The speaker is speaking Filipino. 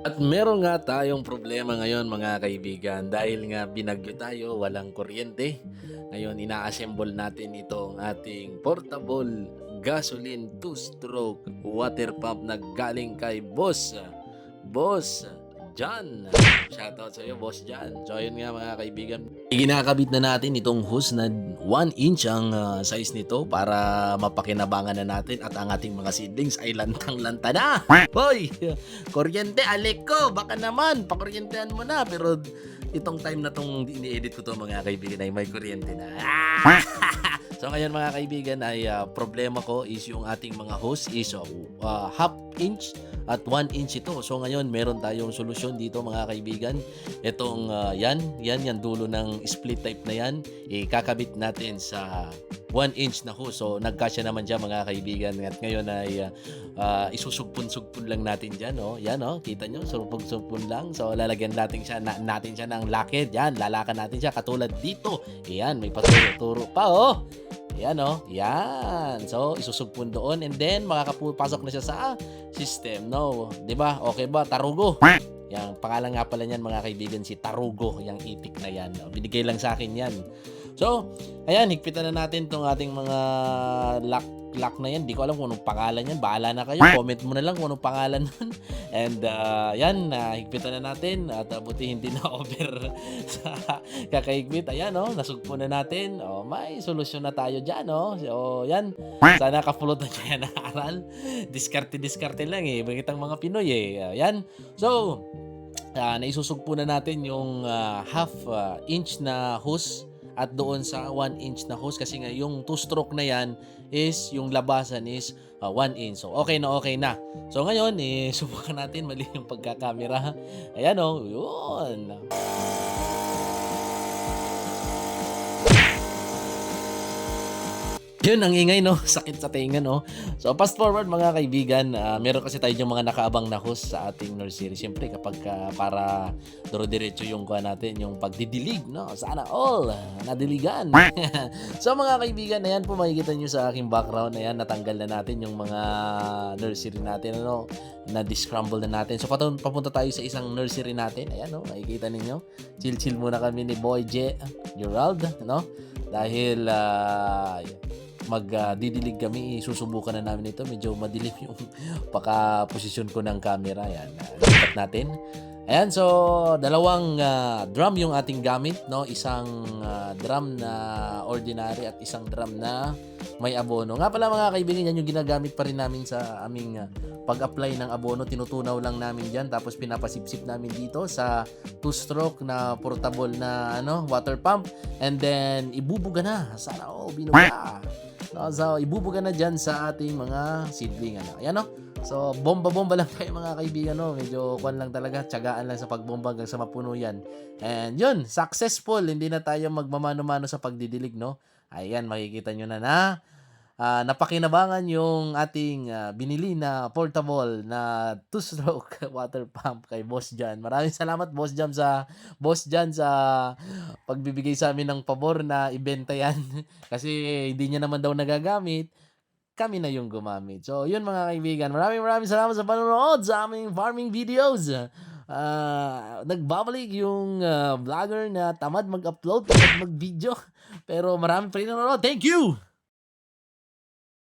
At meron nga tayong problema ngayon mga kaibigan dahil nga binagyo tayo, walang kuryente. Ngayon ina-assemble natin itong ating portable gasoline two-stroke water pump na galing kay Boss John. Shoutout sa iyo, Boss John. So ayun nga mga kaibigan, iginakabit na natin itong hose na 1 inch ang size nito para mapakinabangan na natin at ang ating mga seedlings ay lantang-lanta na. Hoy! Kuryente, alik ko! Baka naman, pakuryentehan mo na. Pero itong time na tong ini-edit ko to mga kaibigan ay may kuryente na. So ngayon mga kaibigan ay problema ko is yung ating mga hose is half inch at 1 inch ito. So ngayon meron tayong solusyon dito mga kaibigan. Itong yan dulo ng split type na yan, ikakabit natin sa 1 inch na hose. So nagkasya naman dyan mga kaibigan. At ngayon ay isusugpon-sugpon lang natin dyan. Oh. Yan, oh. Kita nyo, sugpon lang. So lalagyan natin siya, ng lakid. Yan, lalakan natin siya katulad dito. Yan, may paturo pa. Oh. Yan, oh. Yan. So isusugpon doon and then makakapasok na siya sa system. No, 'di ba? Okay ba? Tarugo. Yang pangalan nga pala niyan mga kaibigan si Tarugo, yang itik na yan. No? Binigay lang sa akin yan. So, ayan, higpitan na natin tong ating mga lock na yan. Di ko alam kung anong pangalan yan. Bahala na kayo. Comment mo na lang kung anong pangalan nun. And yan, higpitan na natin. At buti hindi na over sa kakahigpit. Ayan, oh, nasugpo na natin. Oh, may solusyon na tayo dyan. Oh. So, yan. Sana kapulot na dyan na aral. Diskarte lang eh. Bagitang mga Pinoy eh. Yan. So, naisusugpo na natin yung half inch na hose at doon sa 1 inch na hose kasi nga yung two-stroke na yan is yung labasan is 1 inch. So okay na. So ngayon subukan natin mali yung pagkakamera. Ayan oh, yun. Yun ang ingay no, sakit sa tenga no. So fast forward mga kaibigan, meron kasi tayo yung mga nakaabang na host sa ating nursery. Siyempre kapag para duro-diretso yung kuha natin, yung pagdidilig no. Sana all nadiligan. So mga kaibigan, ayan po makikita nyo sa aking background, ayan natanggal na natin yung mga nursery natin ano, na discrumble na natin. So papunta tayo sa isang nursery natin. Ayan no, makikita ninyo. Chill muna kami ni Boy J. Gerald no. Dahil magdidilig kami, susubukan na namin ito. Medyo madilim yung paka-posisyon ko ng camera. Yan, lipat natin. Ayan, so dalawang drum yung ating gamit, no? Isang drum na ordinary at isang drum na may abono. Nga pala mga kaibigan, yan yung ginagamit pa rin namin sa aming pag-apply ng abono. Tinutunaw lang namin dyan, tapos pinapasipsip namin dito sa two-stroke na portable na water pump. And then, ibubuga na. Sana, binuga. So, ibubuga na dyan sa ating mga seedling. Ayan, no? So, bomba-bomba lang tayo mga kaibigan, no? Medyo kwan lang talaga, tiyagaan lang sa pagbomba hanggang sa mapuno yan. And yun, successful. Hindi na tayo magmamano-mano sa pagdidilig, no? Ayan, makikita nyo na napakinabangan yung ating binili na portable na two-stroke water pump kay Boss John. Maraming salamat Boss John sa pagbibigay sa amin ng pabor na ibenta yan. Kasi hindi niya naman daw nagagamit, kami na yung gumamit. So, yun mga kaibigan. Maraming salamat sa panonood sa aming farming videos. Nagbabalik yung vlogger na tamad mag-upload, tamad mag-video. Pero marami pa rin nanonood. Thank you!